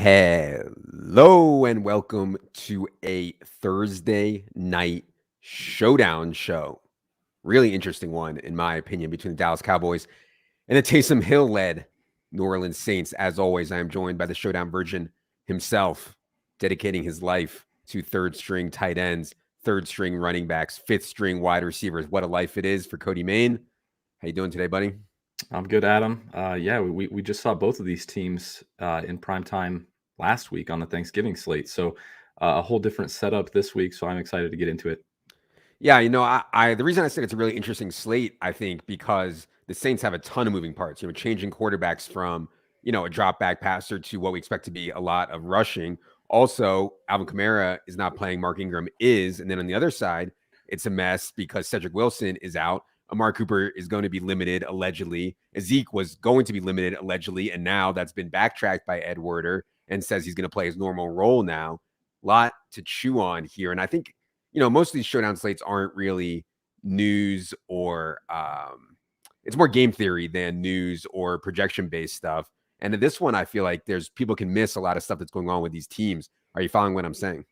Hello and welcome to a Thursday night showdown show. Really interesting one, in my opinion, between the Dallas Cowboys and the Taysom Hill-led New Orleans Saints. As always, I am joined by the showdown virgin himself, dedicating his life to third-string tight ends, third-string running backs, fifth-string wide receivers. What a life it is for Cody Main. How you doing today, buddy? I'm good, Adam. We just saw both of these teams in prime time last week on the Thanksgiving slate. So a whole different setup this week. So I'm excited to get into it. Yeah, I the reason I said it's a really interesting slate, I think, because the Saints have a ton of moving parts. Changing quarterbacks from a drop back passer to what we expect to be a lot of rushing. Also, Alvin Kamara is not playing. Mark Ingram is, and then on the other side, it's a mess because Cedric Wilson is out. Amari Cooper is going to be limited allegedly. Zeke was going to be limited allegedly, and now that's been backtracked by Ed Werder and says he's going to play his normal role now. Lot to chew on here, and I think most of these showdown slates aren't really news or it's more game theory than news or projection based stuff. And in this one, I feel like people can miss a lot of stuff that's going on with these teams. Are you following what I'm saying?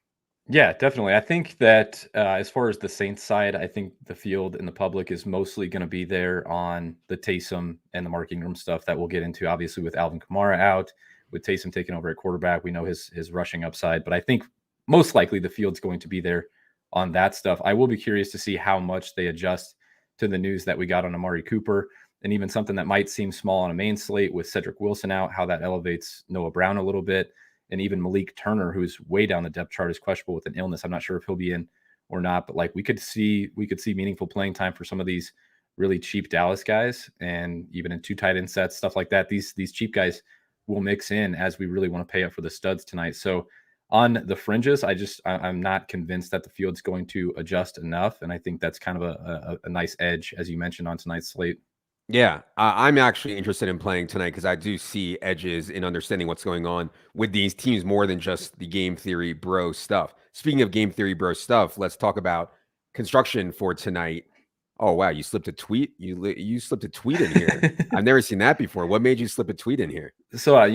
Yeah, definitely. I think that as far as the Saints side, I think the field and the public is mostly going to be there on the Taysom and the Mark Ingram stuff that we'll get into, obviously, with Alvin Kamara out, with Taysom taking over at quarterback. We know his rushing upside, but I think most likely the field's going to be there on that stuff. I will be curious to see how much they adjust to the news that we got on Amari Cooper, and even something that might seem small on a main slate with Cedric Wilson out, how that elevates Noah Brown a little bit. And even Malik Turner, who's way down the depth chart, is questionable with an illness. I'm not sure if he'll be in or not, but like we could see meaningful playing time for some of these really cheap Dallas guys, and even in 2 tight end sets, stuff like that. These cheap guys will mix in as we really want to pay up for the studs tonight. So on the fringes, I'm not convinced that the field's going to adjust enough, and I think that's kind of a nice edge, as you mentioned, on tonight's slate. Yeah, I'm actually interested in playing tonight because I do see edges in understanding what's going on with these teams more than just the game theory bro stuff. Speaking of game theory bro stuff, let's talk about construction for tonight. Oh wow, you slipped a tweet. You slipped a tweet in here. I've never seen that before. What made you slip a tweet in here? So I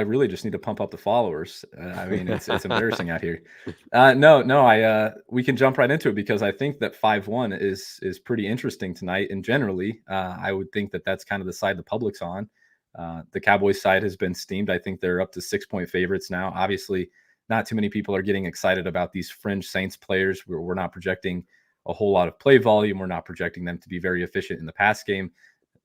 really just need to pump up the followers. I mean, it's embarrassing out here. We can jump right into it because I think that 5-1 is pretty interesting tonight. And generally, I would think that that's kind of the side the public's on. The Cowboys side has been steamed. I think they're up to 6-point favorites now. Obviously, not too many people are getting excited about these fringe Saints players. We're not projecting a whole lot of play volume. We're not projecting them to be very efficient in the pass game.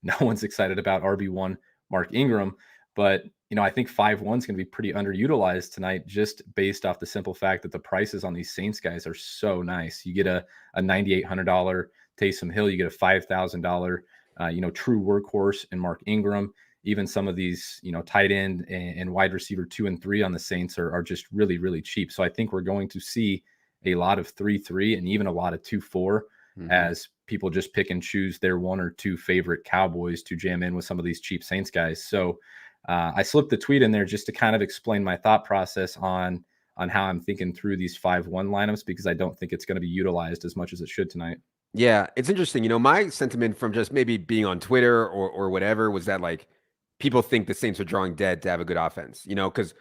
No one's excited about RB1 Mark Ingram. But, I think 5-1 is going to be pretty underutilized tonight, just based off the simple fact that the prices on these Saints guys are so nice. You get a $9,800 Taysom Hill, you get a $5,000, true workhorse in Mark Ingram. Even some of these, tight end and wide receiver 2 and 3 on the Saints are just really, really cheap. So I think we're going to see a lot of 3-3 and even a lot of 2-4 as people just pick and choose their 1 or 2 favorite Cowboys to jam in with some of these cheap Saints guys. So I slipped the tweet in there just to kind of explain my thought process on how I'm thinking through these 5-1 lineups, because I don't think it's going to be utilized as much as it should tonight. Yeah, it's interesting. My sentiment from just maybe being on Twitter or whatever was that like people think the Saints are drawing dead to have a good offense, because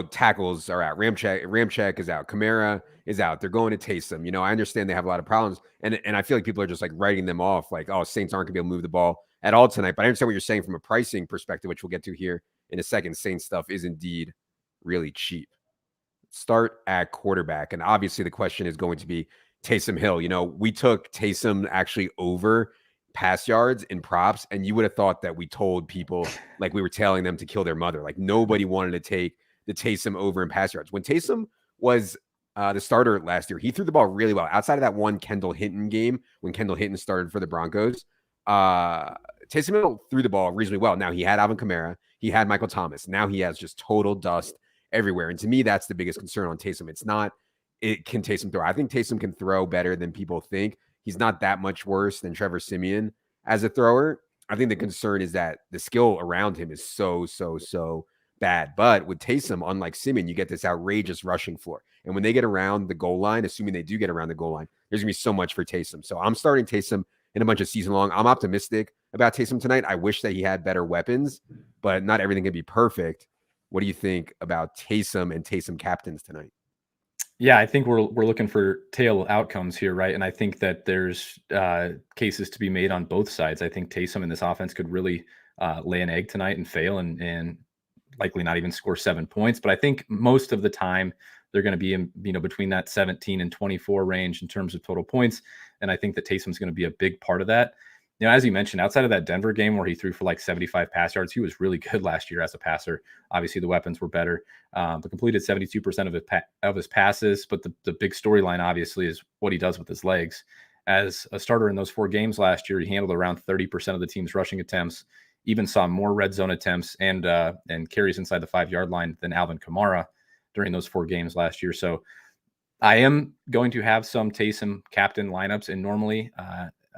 tackles are out. Ramczyk is out. Kamara is out. They're going to Taysom. I understand they have a lot of problems. And I feel like people are just like writing them off like, oh, Saints aren't gonna be able to move the ball at all tonight. But I understand what you're saying from a pricing perspective, which we'll get to here in a second. Saints stuff is indeed really cheap. Start at quarterback. And obviously the question is going to be Taysom Hill. We took Taysom actually over pass yards and props, and you would have thought that we told people like we were telling them to kill their mother. Like nobody wanted to take the Taysom over in pass yards. When Taysom was the starter last year, he threw the ball really well. Outside of that one Kendall Hinton game when Kendall Hinton started for the Broncos, Taysom Hill threw the ball reasonably well. Now he had Alvin Kamara, he had Michael Thomas. Now he has just total dust everywhere. And to me, that's the biggest concern on Taysom. It's not can Taysom throw. I think Taysom can throw better than people think. He's not that much worse than Trevor Siemian as a thrower. I think the concern is that the skill around him is so bad. But with Taysom, unlike Siemian, you get this outrageous rushing floor. And when they get around the goal line, assuming they do get around the goal line, there's going to be so much for Taysom. So I'm starting Taysom in a bunch of season long. I'm optimistic about Taysom tonight. I wish that he had better weapons, but not everything can be perfect. What do you think about Taysom and Taysom captains tonight? Yeah, I think we're looking for tail outcomes here, right? And I think that there's cases to be made on both sides. I think Taysom in this offense could really lay an egg tonight and fail and likely not even score 7 points. But I think most of the time they're going to be in, between that 17 and 24 range in terms of total points. And I think that Taysom's going to be a big part of that. As you mentioned, outside of that Denver game where he threw for like 75 pass yards, he was really good last year as a passer. Obviously, the weapons were better, but completed 72% of his passes. But the big storyline, obviously, is what he does with his legs. As a starter in those 4 games last year, he handled around 30% of the team's rushing attempts, even saw more red zone attempts and carries inside the 5-yard line than Alvin Kamara during those 4 games last year. So I am going to have some Taysom captain lineups, and normally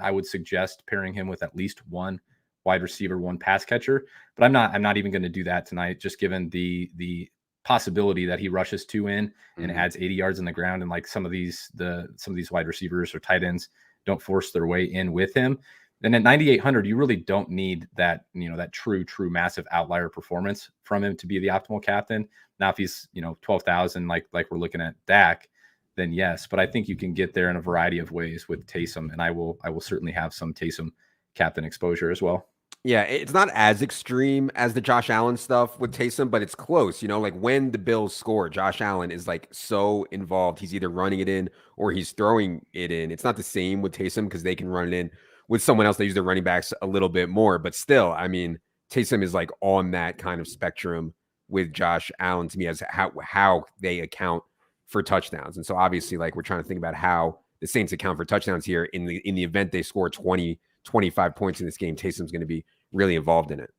I would suggest pairing him with at least one wide receiver, one pass catcher, but I'm not even going to do that tonight, just given the possibility that he rushes 2 in and adds 80 yards in the ground. And like some of these wide receivers or tight ends don't force their way in with him. And at 9,800, you really don't need that, that true massive outlier performance from him to be the optimal captain. Now, if he's, 12,000, like we're looking at Dak, then yes, but I think you can get there in a variety of ways with Taysom, and I will certainly have some Taysom captain exposure as well. Yeah, it's not as extreme as the Josh Allen stuff with Taysom, but it's close. Like when the Bills score, Josh Allen is like so involved. He's either running it in or he's throwing it in. It's not the same with Taysom because they can run it in with someone else. They use their running backs a little bit more, but still, I mean, Taysom is like on that kind of spectrum with Josh Allen to me as how they account for touchdowns. And so obviously, like, we're trying to think about how the Saints account for touchdowns here in the event they score 20, 25 points in this game. Taysom's going to be really involved in it.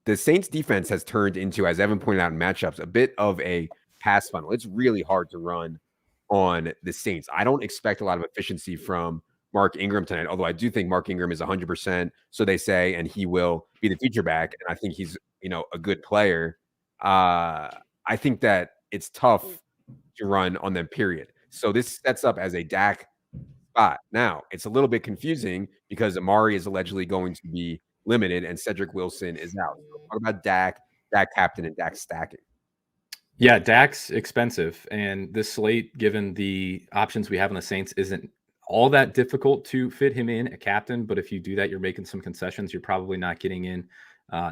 The Saints defense has turned into, as Evan pointed out in matchups, a bit of a pass funnel. It's really hard to run on the Saints. I don't expect a lot of efficiency from Mark Ingram tonight, although I do think Mark Ingram is 100%, so they say, and he will be the feature back, and I think he's, a good player. I think that it's tough to run on them, period. So this sets up as a Dak spot. Now, it's a little bit confusing because Amari is allegedly going to be limited and Cedric Wilson is out. So talk about Dak captain, and Dak stacking. Yeah, Dak's expensive, and this slate, given the options we have on the Saints, isn't all that difficult to fit him in a captain. But if you do that, you're making some concessions. You're probably not getting in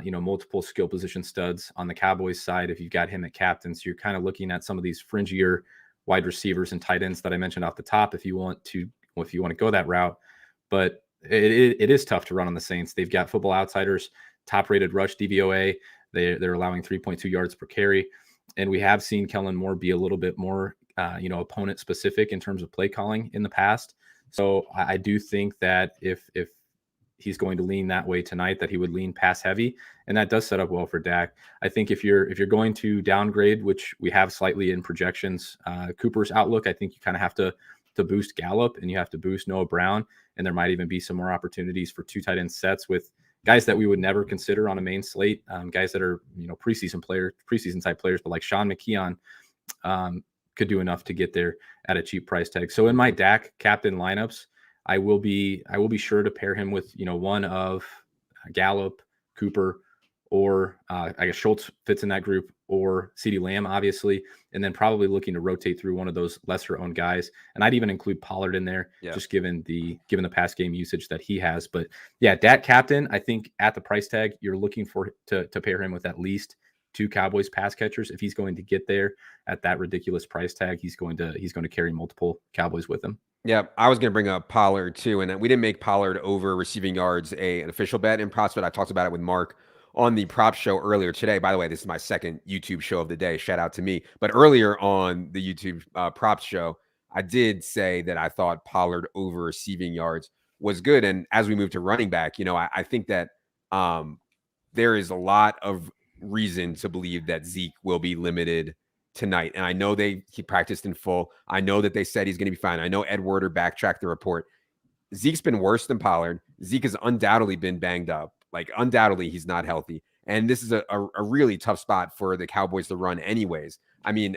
multiple skill position studs on the Cowboys side if you've got him at captain. So you're kind of looking at some of these fringier wide receivers and tight ends that I mentioned off the top if you want to go that route. But it is tough to run on the Saints. They've got Football Outsiders top rated rush DVOA. They're allowing 3.2 yards per carry. And we have seen Kellen Moore be a little bit more opponent specific in terms of play calling in the past. So I do think that if he's going to lean that way tonight, that he would lean pass heavy, and that does set up well for Dak. I think if you're going to downgrade, which we have slightly in projections, Cooper's outlook, I think you kind of have to boost Gallup and you have to boost Noah Brown, and there might even be some more opportunities for 2 tight end sets with guys that we would never consider on a main slate, guys that are preseason type players, but like Sean McKeon could do enough to get there at a cheap price tag. So in my Dak captain lineups, I will be sure to pair him with one of Gallup, Cooper, or I guess Schultz fits in that group, or CeeDee Lamb, obviously, and then probably looking to rotate through one of those lesser owned guys. And I'd even include Pollard in there, just given the pass game usage that he has. But yeah, Dak captain, I think at the price tag, you're looking for to pair him with at least 2 Cowboys pass catchers. If he's going to get there at that ridiculous price tag, he's going to carry multiple Cowboys with him. Yeah, I was going to bring up Pollard too, and we didn't make Pollard over receiving yards an official bet in props, but I talked about it with Mark on the prop show earlier today. By the way, this is my second YouTube show of the day. Shout out to me. But earlier on the YouTube props show, I did say that I thought Pollard over receiving yards was good. And as we move to running back, I think that there is a lot of reason to believe that Zeke will be limited tonight. And I know he practiced in full. I know that they said he's going to be fine. I know Ed Werder backtracked the report. Zeke's been worse than Pollard. Zeke has undoubtedly been banged up. Like, undoubtedly he's not healthy. And this is a really tough spot for the Cowboys to run anyways. I mean,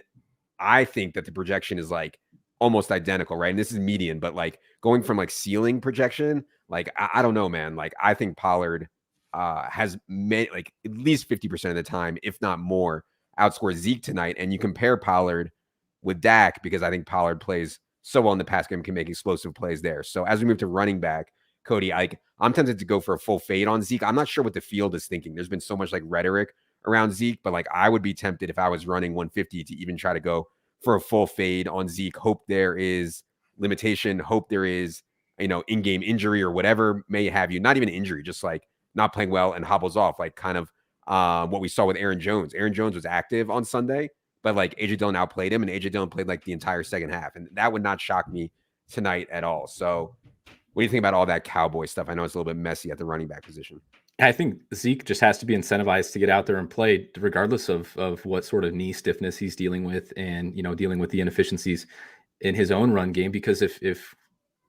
I think that the projection is like almost identical, right? And this is median, but like going from like ceiling projection, like, I don't know, man. Like, I think Pollard has like at least 50% of the time, if not more, outscore Zeke tonight. And you compare Pollard with Dak because I think Pollard plays so well in the pass game, can make explosive plays there. So as we move to running back, Cody, I'm tempted to go for a full fade on Zeke. I'm not sure what the field is thinking. There's been so much like rhetoric around Zeke, but like I would be tempted if I was running 150 to even try to go for a full fade on Zeke. Hope there is limitation. Hope there is, in-game injury or whatever may have you. Not even injury, just like not playing well and hobbles off, like kind of what we saw with Aaron Jones. Aaron Jones was active on Sunday, but like AJ Dillon outplayed him, and AJ Dillon played like the entire second half, and that would not shock me tonight at all. So what do you think about all that Cowboy stuff? I know it's a little bit messy at the running back position. I think Zeke just has to be incentivized to get out there and play, regardless of what sort of knee stiffness he's dealing with, and dealing with the inefficiencies in his own run game. Because if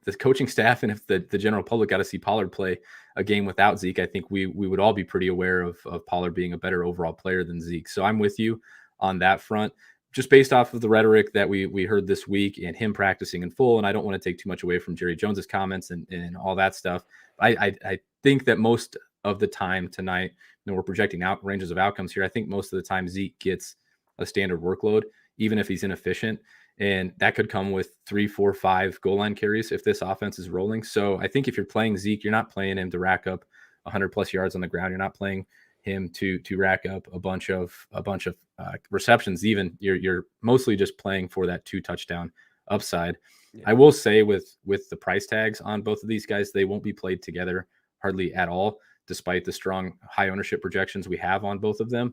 the coaching staff and if the general public got to see Pollard play a game without Zeke, I think we would all be pretty aware of Pollard being a better overall player than Zeke. So I'm with you on that front, just based off of the rhetoric that we heard this week and him practicing in full. And I don't want to take too much away from Jerry Jones's comments and all that stuff. I think that most of the time tonight, we're projecting out ranges of outcomes here. I think most of the time Zeke gets a standard workload, even if he's inefficient. And that could come with 3, 4, 5 goal line carries if this offense is rolling. So I think if you're playing Zeke, you're not playing him to rack up 100 plus yards on the ground. You're not playing him to rack up a bunch of receptions. Even you're mostly just playing for that 2 touchdown upside. Yeah. I will say with the price tags on both of these guys, they won't be played together hardly at all, despite the strong high ownership projections we have on both of them.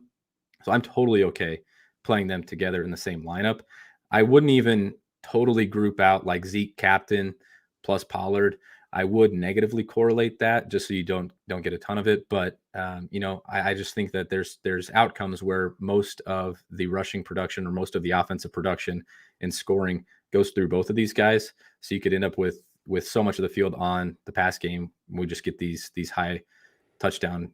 So I'm totally okay playing them together in the same lineup. I wouldn't even totally group out like Zeke captain plus Pollard. I would negatively correlate that just so you don't get a ton of it. But I just think that there's outcomes where most of the rushing production or most of the offensive production and scoring goes through both of these guys. So you could end up with so much of the field on the pass game. We just get these high touchdown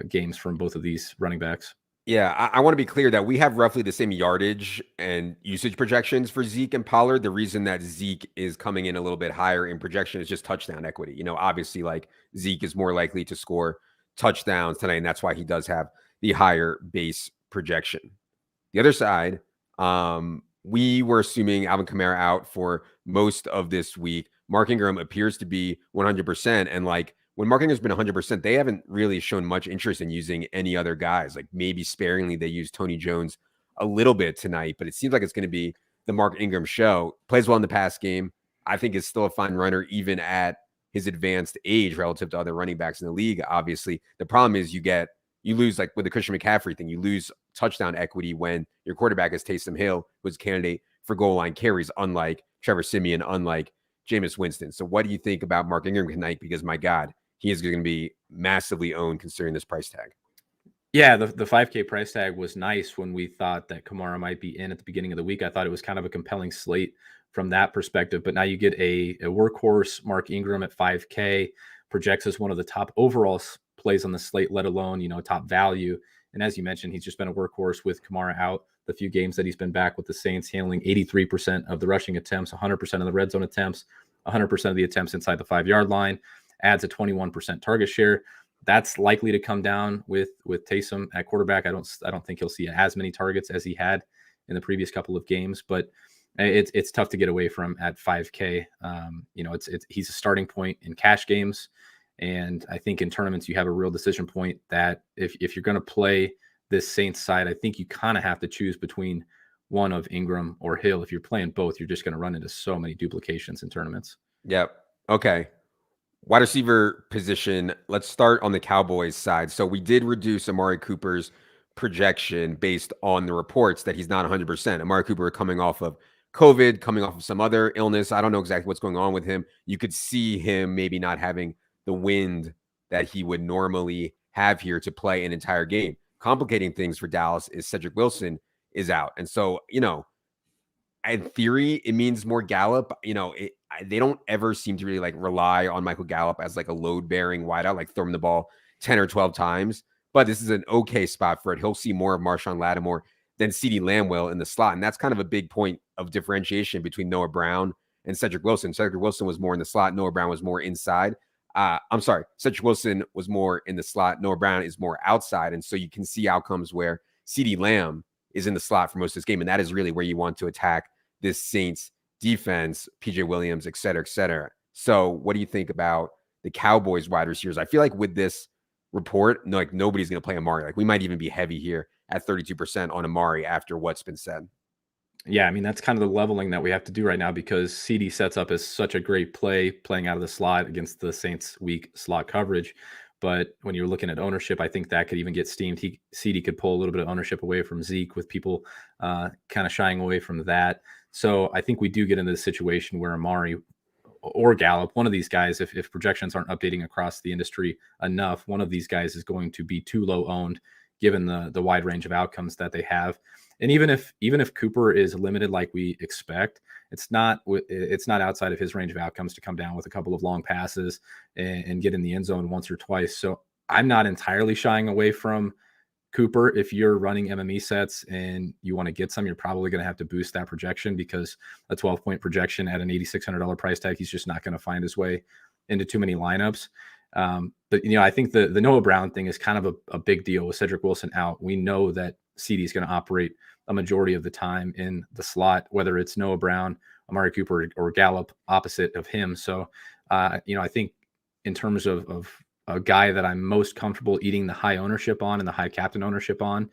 games from both of these running backs. Yeah, I want to be clear that we have roughly the same yardage and usage projections for Zeke and Pollard. The reason that Zeke is coming in a little bit higher in projection is just touchdown equity. Obviously, like Zeke is more likely to score touchdowns tonight, and that's why he does have the higher base projection. The other side, we were assuming Alvin Kamara out for most of this week. Mark Ingram appears to be 100%, and like, when Mark Ingram's been 100%, they haven't really shown much interest in using any other guys. Like maybe sparingly, they use Tony Jones a little bit tonight, but it seems like it's going to be the Mark Ingram show. Plays well in the pass game. I think is still a fine runner, even at his advanced age relative to other running backs in the league. Obviously, the problem is you lose, like with the Christian McCaffrey thing, you lose touchdown equity when your quarterback is Taysom Hill, who's a candidate for goal line carries, unlike Trevor Siemian, unlike Jameis Winston. So what do you think about Mark Ingram tonight? Because my God, he is going to be massively owned considering this price tag. Yeah, the 5K price tag was nice when we thought that Kamara might be in at the beginning of the week. I thought it was kind of a compelling slate from that perspective. But now you get a workhorse Mark Ingram at 5K, projects as one of the top overall plays on the slate, let alone, top value. And as you mentioned, he's just been a workhorse with Kamara out the few games that he's been back with the Saints, handling 83% of the rushing attempts, 100% of the red zone attempts, 100% of the attempts inside the 5-yard line. Adds a 21% target share. That's likely to come down with Taysom at quarterback. I don't think he'll see as many targets as he had in the previous couple of games, but it's tough to get away from at 5K. He's a starting point in cash games, and I think in tournaments you have a real decision point that if you're going to play this Saints side, I think you kind of have to choose between one of Ingram or Hill. If you're playing both, you're just going to run into so many duplications in tournaments. Yep. Okay. Wide receiver position. Let's start on the Cowboys side. So we did reduce Amari Cooper's projection based on the reports that he's not 100%. Amari Cooper coming off of COVID, coming off of some other illness. I don't know exactly what's going on with him. You could see him maybe not having the wind that he would normally have here to play an entire game. Complicating things for Dallas is Cedric Wilson is out. And so, in theory, it means more Gallup. They don't ever seem to really like rely on Michael Gallup as like a load-bearing wideout, like throw him the ball 10 or 12 times. But this is an okay spot for it. He'll see more of Marshawn Lattimore than CeeDee Lamb will in the slot. And that's kind of a big point of differentiation between Noah Brown and Cedric Wilson. Cedric Wilson was more in the slot. Noah Brown was more inside. I'm sorry, Cedric Wilson was more in the slot. Noah Brown is more outside. And so you can see outcomes where CeeDee Lamb is in the slot for most of this game. And that is really where you want to attack this Saints defense, PJ Williams, et cetera, et cetera. So what do you think about the Cowboys wide receivers? I feel like with this report, like nobody's going to play Amari. Like we might even be heavy here at 32% on Amari after what's been said. Yeah, I mean, that's kind of the leveling that we have to do right now because CD sets up as such a great play playing out of the slot against the Saints' weak slot coverage. But when you're looking at ownership, I think that could even get steamed. CD could pull a little bit of ownership away from Zeke with people kind of shying away from that. So I think we do get into the situation where Amari or Gallup, one of these guys, if projections aren't updating across the industry enough, one of these guys is going to be too low owned given the wide range of outcomes that they have. And even if Cooper is limited like we expect, it's not outside of his range of outcomes to come down with a couple of long passes and get in the end zone once or twice. So I'm not entirely shying away from Cooper. If you're running MME sets and you want to get some, you're probably going to have to boost that projection because a 12-point projection at an $8,600 price tag, he's just not going to find his way into too many lineups. But I think the Noah Brown thing is kind of a big deal with Cedric Wilson out. We know that CD is going to operate a majority of the time in the slot, whether it's Noah Brown, Amari Cooper, or Gallup opposite of him. So, I think in terms of a guy that I'm most comfortable eating the high ownership on and the high captain ownership on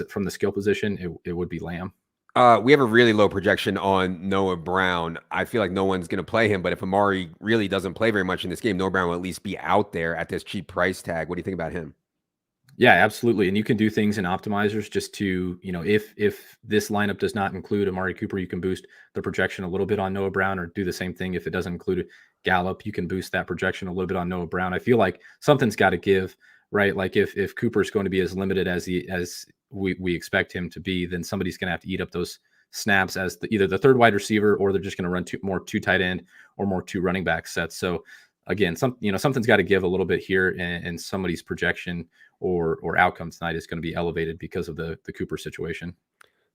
from the skill position, it would be Lamb. We have a really low projection on Noah Brown. I feel like no one's going to play him, but if Amari really doesn't play very much in this game, Noah Brown will at least be out there at this cheap price tag. What do you think about him? Yeah, absolutely. And you can do things in optimizers just to, if this lineup does not include Amari Cooper, you can boost the projection a little bit on Noah Brown, or do the same thing. If it doesn't include Gallup, you can boost that projection a little bit on Noah Brown. I feel like something's got to give, right? Like if Cooper's going to be as limited as we expect him to be, then somebody's going to have to eat up those snaps as either the third wide receiver, or they're just going to run more two tight end or more two running back sets. So again, something's got to give a little bit here, and somebody's projection or outcome tonight is going to be elevated because of the Cooper situation.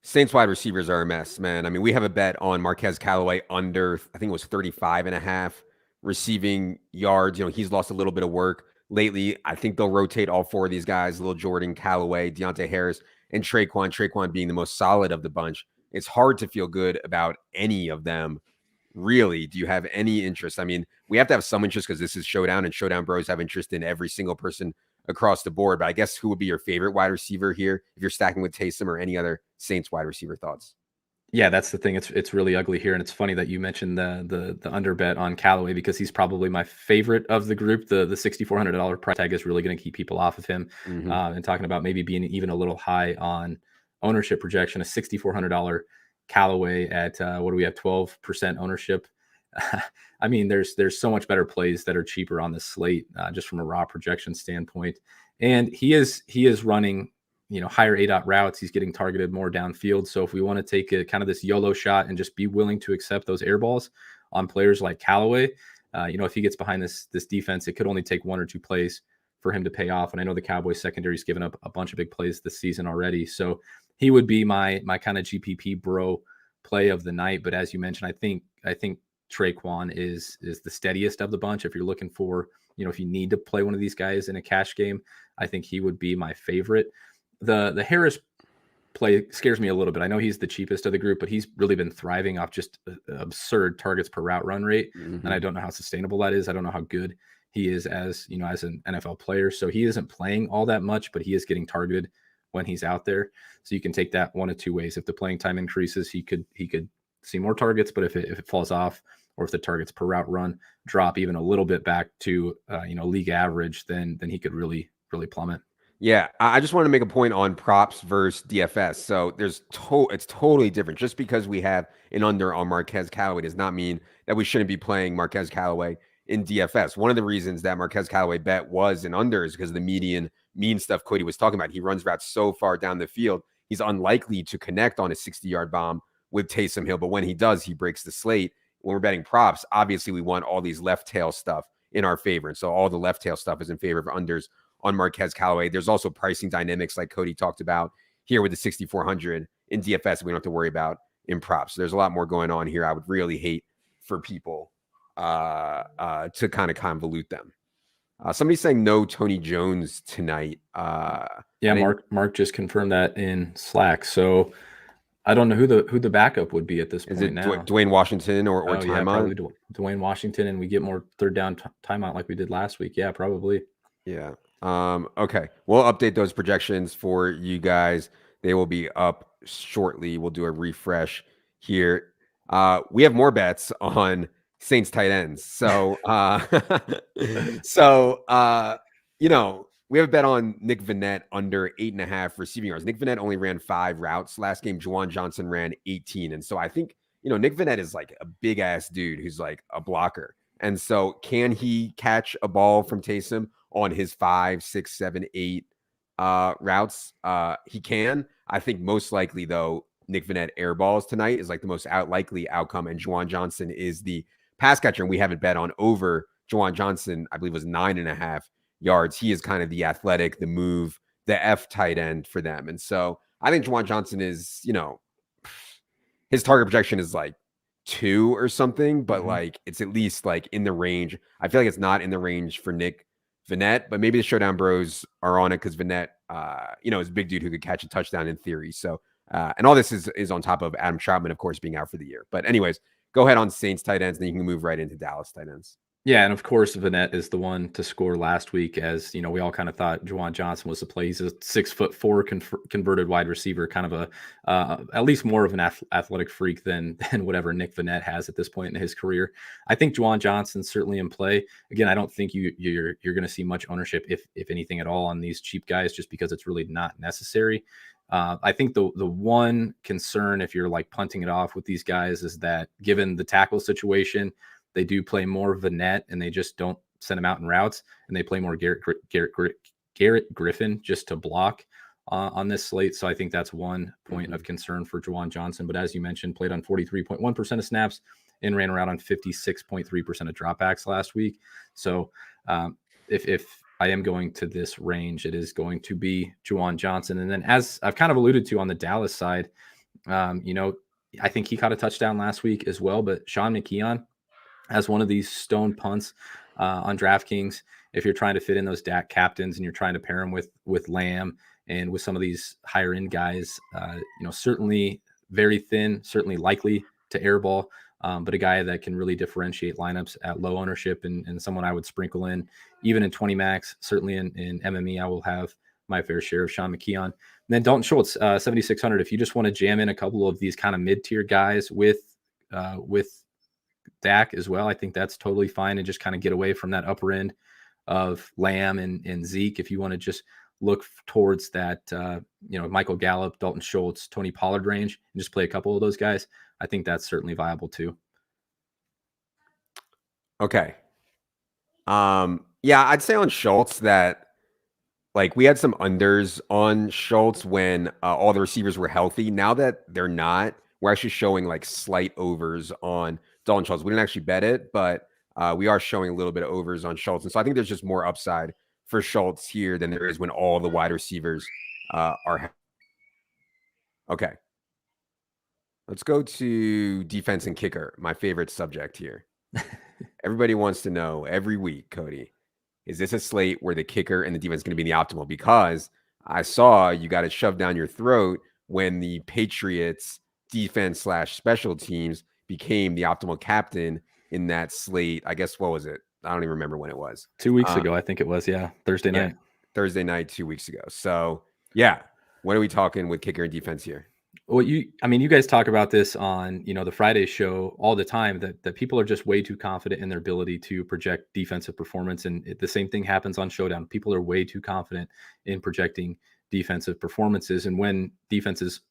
Saints wide receivers are a mess, man. I mean, we have a bet on Marquez Callaway under, I think it was 35.5 receiving yards. He's lost a little bit of work lately. I think they'll rotate all four of these guys: Lil Jordan, Callaway, Deontay Harris, and Traquan being the most solid of the bunch. It's hard to feel good about any of them. Really, do you have any interest? I mean, we have to have some interest because this is Showdown, and Showdown bros have interest in every single person across the board. But I guess who would be your favorite wide receiver here if you're stacking with Taysom or any other Saints wide receiver thoughts? Yeah, that's the thing. It's really ugly here, and it's funny that you mentioned the under bet on Callaway because he's probably my favorite of the group. The $6,400 price tag is really going to keep people off of him. Mm-hmm. And talking about maybe being even a little high on ownership projection, a $6,400 Callaway at what do we have, 12% ownership? I mean, there's so much better plays that are cheaper on this slate, just from a raw projection standpoint. And he is running, higher ADOT routes. He's getting targeted more downfield. So if we want to take a kind of this YOLO shot and just be willing to accept those air balls on players like Callaway, if he gets behind this defense, it could only take one or two plays for him to pay off. And I know the Cowboys secondary's given up a bunch of big plays this season already. So he would be my kind of GPP bro play of the night. But as you mentioned, I think Traquan is the steadiest of the bunch. If you're looking for, if you need to play one of these guys in a cash game, I think he would be my favorite. The Harris play scares me a little bit. I know he's the cheapest of the group, but he's really been thriving off just absurd targets per route run rate. Mm-hmm. And I don't know how sustainable that is. I don't know how good he is as an NFL player. So he isn't playing all that much, but he is getting targeted when he's out there. So you can take that one of two ways. If the playing time increases, he could see more targets, but if it falls off, or if the targets per route run drop even a little bit back to league average, then he could really plummet. Yeah, I just want to make a point on props versus DFS. So it's totally different. Just because we have an under on Marquez Callaway does not mean that we shouldn't be playing Marquez Callaway in DFS. One of the reasons that Marquez Callaway bet was an under is because of the median mean stuff Cody was talking about. He runs routes so far down the field, he's unlikely to connect on a 60-yard bomb with Taysom Hill. But when he does, he breaks the slate. When we're betting props, obviously we want all these left tail stuff in our favor. And so all the left tail stuff is in favor of unders on Marquez Callaway. There's also pricing dynamics like Cody talked about here with the 6,400 in DFS we don't have to worry about in props. So there's a lot more going on here. I would really hate for people to kind of convolute them. Somebody's saying no Tony Jones tonight. Yeah, Mark just confirmed that in Slack. So I don't know who the backup would be at this Is point it now. Dwayne Washington or Oh yeah, timeout? probably Dwayne Washington, and we get more third down timeout like we did last week. Yeah, probably. Yeah. Okay. We'll update those projections for you guys. They will be up shortly. We'll do a refresh here. We have more bets on Saints tight ends. So you know, we have a bet on Nick Vannett under 8.5 receiving yards. Nick Vannett only ran 5 routes last game. Juwan Johnson ran 18. And so I think, Nick Vannett is like a big ass dude who's like a blocker. And so can he catch a ball from Taysom on his 5, 6, 7, 8 routes? He can. I think most likely though, Nick Vannett airballs tonight is like the most likely outcome, and Juwan Johnson is the pass catcher, and we haven't bet on over. Juwan Johnson, I believe, was 9.5 yards. He is kind of the athletic, the move, the F tight end for them. And so I think Juwan Johnson is, his target projection is like 2 or something, but like it's at least like in the range. I feel like it's not in the range for Nick Vannett, but maybe the Showdown Bros are on it because Vannett, is a big dude who could catch a touchdown in theory. So, and all this is on top of Adam Troutman, of course, being out for the year. But anyways, go ahead on Saints tight ends, and then you can move right into Dallas tight ends. Yeah, and of course, Vannett is the one to score last week. As we all kind of thought Juwan Johnson was the play. He's a 6'4" converted wide receiver, kind of a at least more of an athletic freak than whatever Nick Vannett has at this point in his career. I think Juwan Johnson's certainly in play. Again, I don't think you're going to see much ownership, if anything at all, on these cheap guys, just because it's really not necessary. I think the one concern, if you're like punting it off with these guys, is that given the tackle situation, they do play more Vannett, and they just don't send him out in routes, and they play more Garrett Griffin just to block on this slate. So I think that's one point of concern for Juwan Johnson. But as you mentioned, played on 43.1% of snaps and ran around on 56.3% of dropbacks last week. So if I am going to this range, it is going to be Juwan Johnson. And then, as I've kind of alluded to on the Dallas side, I think he caught a touchdown last week as well. But Sean McKeon as one of these stone punts on DraftKings, if you're trying to fit in those DAC captains and you're trying to pair them with Lamb and with some of these higher end guys, certainly very thin, certainly likely to airball, but a guy that can really differentiate lineups at low ownership, and someone I would sprinkle in even in 20 max. Certainly in MME, I will have my fair share of Sean McKeon. And then Dalton Schultz, 7,600. If you just want to jam in a couple of these kind of mid-tier guys with Dak as well, I think that's totally fine, and just kind of get away from that upper end of Lamb and Zeke. If you want to just look towards that, Michael Gallup, Dalton Schultz, Tony Pollard range, and just play a couple of those guys, I think that's certainly viable too. Okay. Yeah, I'd say on Schultz that like we had some unders on Schultz when all the receivers were healthy. Now that they're not, we're actually showing like slight overs on Dalton Schultz. We didn't actually bet it, but we are showing a little bit of overs on Schultz. And so I think there's just more upside for Schultz here than there is when all the wide receivers are. Okay. Let's go to defense and kicker, my favorite subject here. Everybody wants to know every week, Cody, is this a slate where the kicker and the defense is going to be in the optimal? Because I saw you got it shoved down your throat when the Patriots defense / special teams became the optimal captain in that slate. I guess, what was it? I don't even remember when it was. 2 weeks ago, I think it was. Yeah. Thursday night. Thursday night, 2 weeks ago. So yeah, what are we talking with kicker and defense here? Well, you guys talk about this on, the Friday show all the time, that people are just way too confident in their ability to project defensive performance. And the same thing happens on Showdown. People are way too confident in projecting defensive performances. And when defenses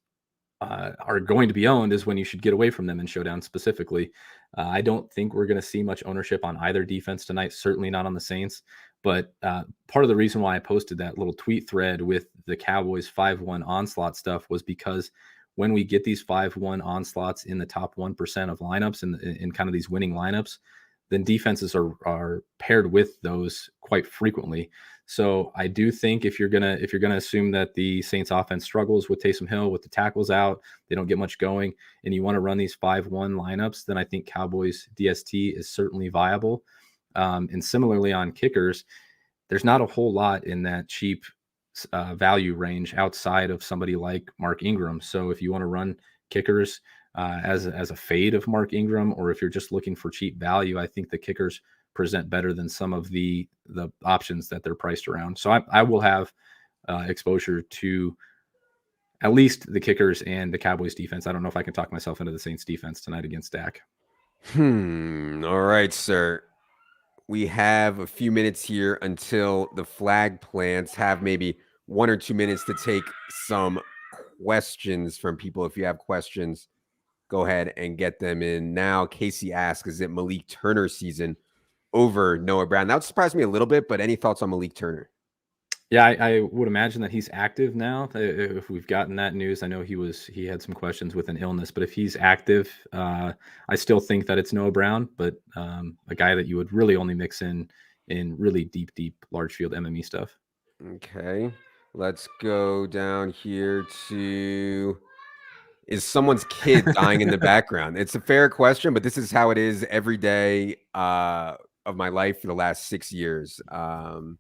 are going to be owned is when you should get away from them in Showdown specifically. I don't think we're going to see much ownership on either defense tonight, certainly not on the Saints. But part of the reason why I posted that little tweet thread with the Cowboys 5-1 onslaught stuff was because when we get these 5-1 onslaughts in the top 1% of lineups and in kind of these winning lineups, then defenses are paired with those quite frequently. So I do think if you're gonna assume that the Saints offense struggles with Taysom Hill, with the tackles out, they don't get much going, and you want to run these 5-1 lineups, then I think Cowboys DST is certainly viable. And similarly on kickers, there's not a whole lot in that cheap value range outside of somebody like Mark Ingram. So if you want to run kickers as a fade of Mark Ingram, or if you're just looking for cheap value, I think the kickers present better than some of the options that they're priced around. So I will have exposure to at least the kickers and the Cowboys defense. I don't know if I can talk myself into the Saints defense tonight against Dak. All right, sir. We have a few minutes here until the flag plants. Have maybe 1 or 2 minutes to take some questions from people. If you have questions, go ahead and get them in now. Casey asks, is it Malik Turner season over Noah Brown? That would surprise me a little bit, but any thoughts on Malik Turner? Yeah, I would imagine that he's active now. If we've gotten that news, I know he had some questions with an illness, but if he's active, I still think that it's Noah Brown, but a guy that you would really only mix in really deep large field MME stuff. Okay, let's go down here to, is someone's kid dying in the background? It's a fair question, but this is how it is every day of my life for the last 6 years. And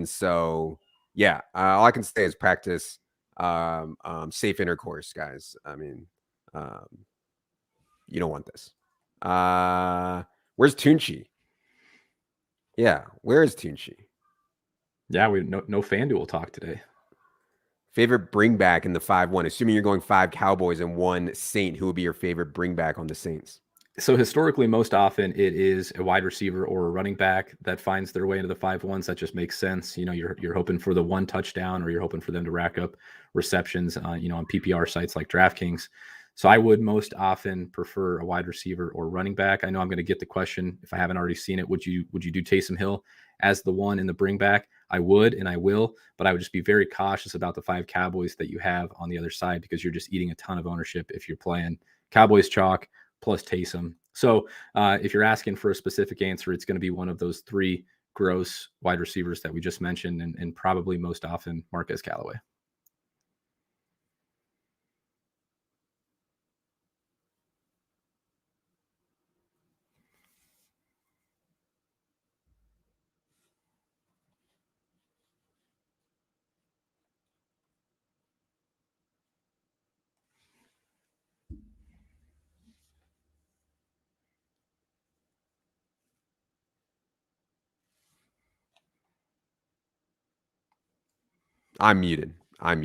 so, yeah, all I can say is practice safe intercourse, guys. I mean, you don't want this. Where's Tunchi? Yeah, where is Tunchi? Yeah, we no FanDuel talk today. Favorite bring back in the 5-1, assuming you're going 5 Cowboys and 1 Saint, who would be your favorite bring back on the Saints? So historically, most often it is a wide receiver or a running back that finds their way into the 5-1s. That just makes sense. You know, you're hoping for the 1 touchdown, or you're hoping for them to rack up receptions, on PPR sites like DraftKings. So I would most often prefer a wide receiver or running back. I know I'm going to get the question, if I haven't already seen it, would you do Taysom Hill as the 1 in the bring back? I would, and I will, but I would just be very cautious about the 5 Cowboys that you have on the other side, because you're just eating a ton of ownership if you're playing Cowboys chalk plus Taysom. So if you're asking for a specific answer, it's going to be one of those 3 gross wide receivers that we just mentioned, and probably most often Marquez Callaway. I'm muted. That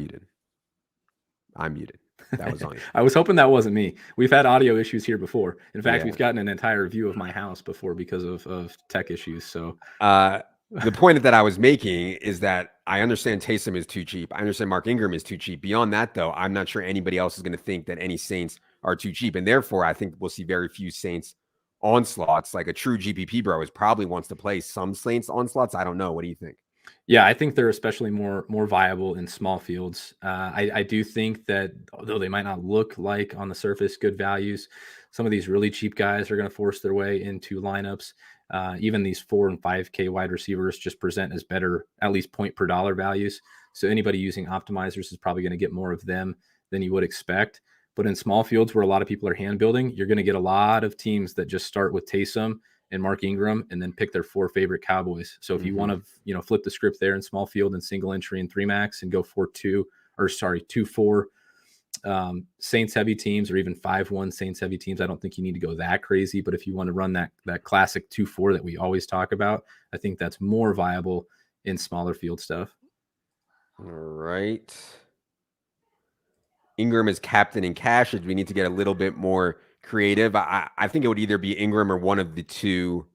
was on you. I was hoping that wasn't me. We've had audio issues here before. In fact, we've gotten an entire view of my house before because of tech issues. So the point that I was making is that I understand Taysom is too cheap. I understand Mark Ingram is too cheap. Beyond that, though, I'm not sure anybody else is going to think that any Saints are too cheap. And therefore, I think we'll see very few Saints onslaughts. Like a true GPP bro is probably wants to play some Saints onslaughts. I don't know. What do you think? Yeah, I think they're especially more viable in small fields. I do think that although they might not look like on the surface good values, some of these really cheap guys are going to force their way into lineups. Even these 4 and 5K wide receivers just present as better, at least point per dollar values. So anybody using optimizers is probably going to get more of them than you would expect. But in small fields where a lot of people are hand building, you're going to get a lot of teams that just start with Taysom and Mark Ingram and then pick their 4 favorite Cowboys. So if you want to, flip the script there in small field and single entry and 3 max and go 2-4 Saints heavy teams, or even 5-1 Saints heavy teams, I don't think you need to go that crazy. But if you want to run that classic 2-4 that we always talk about, I think that's more viable in smaller field stuff. All right. Ingram is captain in cash. Or do we need to get a little bit more creative? I think it would either be Ingram or one of the 2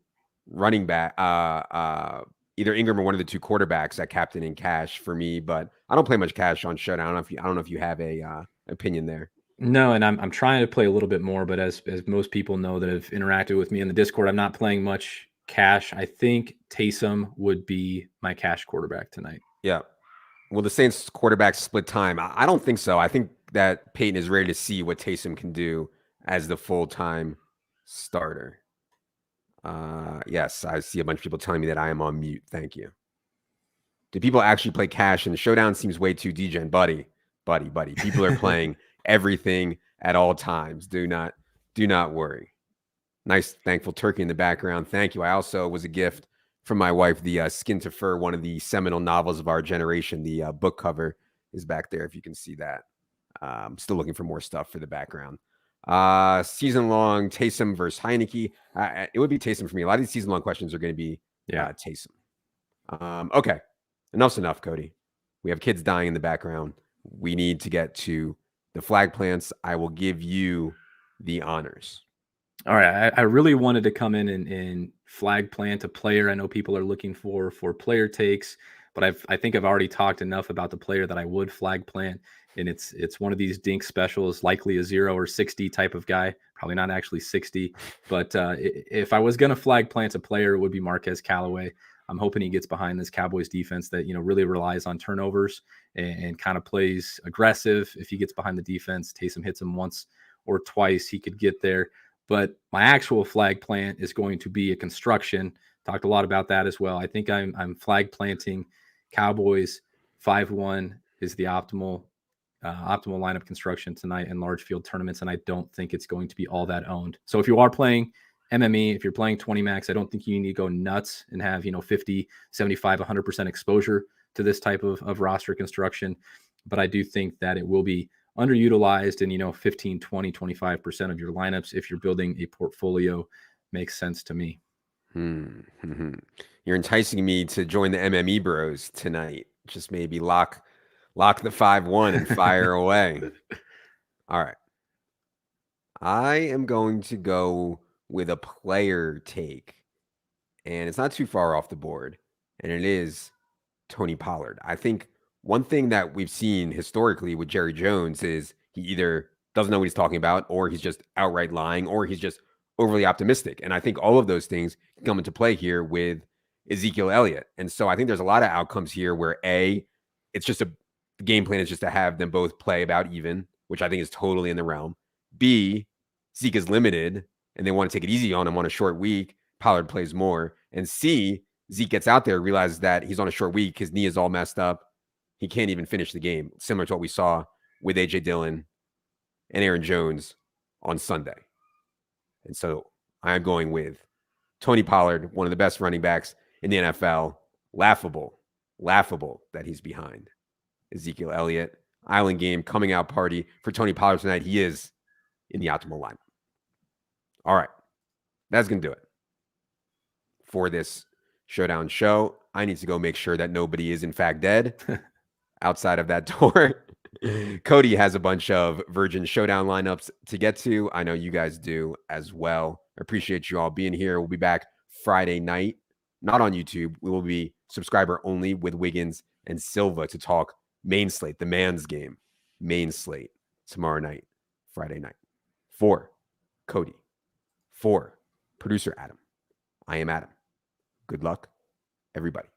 running back, either Ingram or one of the 2 quarterbacks at captain in cash for me. But I don't play much cash on Showdown. I don't know if you have a opinion there. No, and I'm trying to play a little bit more, but as most people know that have interacted with me in the Discord, I'm not playing much cash. I think Taysom would be my cash quarterback tonight. Yeah. Will the Saints quarterback split time? I don't think so. I think that Peyton is ready to see what Taysom can do as the full-time starter. Yes, I see a bunch of people telling me that I am on mute. Thank you. Do people actually play cash? And the Showdown seems way too degen. Buddy. People are playing everything at all times. Do not worry. Nice, thankful turkey in the background. Thank you. I also was a gift from my wife, the Skin to Fur, one of the seminal novels of our generation. The book cover is back there if you can see that. I'm still looking for more stuff for the background. Season long Taysom versus Heineke. It would be Taysom for me. A lot of these season long questions are going to be Taysom. Okay, enough's enough, Cody. We have kids dying in the background. We need to get to the flag plants. I will give you the honors. All right. I really wanted to come in and flag plant a player. I know people are looking for player takes, but I think I've already talked enough about the player that I would flag plant. And it's one of these dink specials, likely a 0 or 60 type of guy, probably not actually 60. But if I was going to flag plant a player, it would be Marquez Callaway. I'm hoping he gets behind this Cowboys defense that, really relies on turnovers and kind of plays aggressive. If he gets behind the defense, Taysom hits him once or twice, he could get there. But my actual flag plant is going to be a construction. Talked a lot about that as well. I think I'm flag planting Cowboys 5-1 is the optimal lineup construction tonight in large field tournaments, and I don't think it's going to be all that owned. So if you are playing MME, if you're playing 20 max, I don't think you need to go nuts and have 50, 75, 100% exposure to this type of roster construction. But I do think that it will be underutilized in 15, 20, 25% of your lineups if you're building a portfolio. Makes sense to me. You're enticing me to join the MME bros tonight. Just maybe lock the 5-1 and fire away. All right. I am going to go with a player take, and it's not too far off the board, and it is Tony Pollard. I think one thing that we've seen historically with Jerry Jones is he either doesn't know what he's talking about, or he's just outright lying, or he's just overly optimistic. And I think all of those things come into play here with Ezekiel Elliott. And so I think there's a lot of outcomes here where it's just the game plan is just to have them both play about even, which I think is totally in the realm. B, Zeke is limited and they want to take it easy on him on a short week. Pollard plays more. And C, Zeke gets out there, realizes that he's on a short week. His knee is all messed up. He can't even finish the game, similar to what we saw with A.J. Dillon and Aaron Jones on Sunday. And so I'm going with Tony Pollard, one of the best running backs in the NFL. Laughable that he's behind Ezekiel Elliott. Island game, coming out party for Tony Pollard tonight. He is in the optimal lineup. All right. That's going to do it for this Showdown show. I need to go make sure that nobody is in fact dead outside of that door. Cody has a bunch of Virgin Showdown lineups to get to. I know you guys do as well. I appreciate you all being here. We'll be back Friday night, not on YouTube. We will be subscriber only with Wiggins and Silva to talk main slate, the man's game, main slate tomorrow night, Friday night. For Cody, for producer Adam, I am Adam. Good luck, everybody.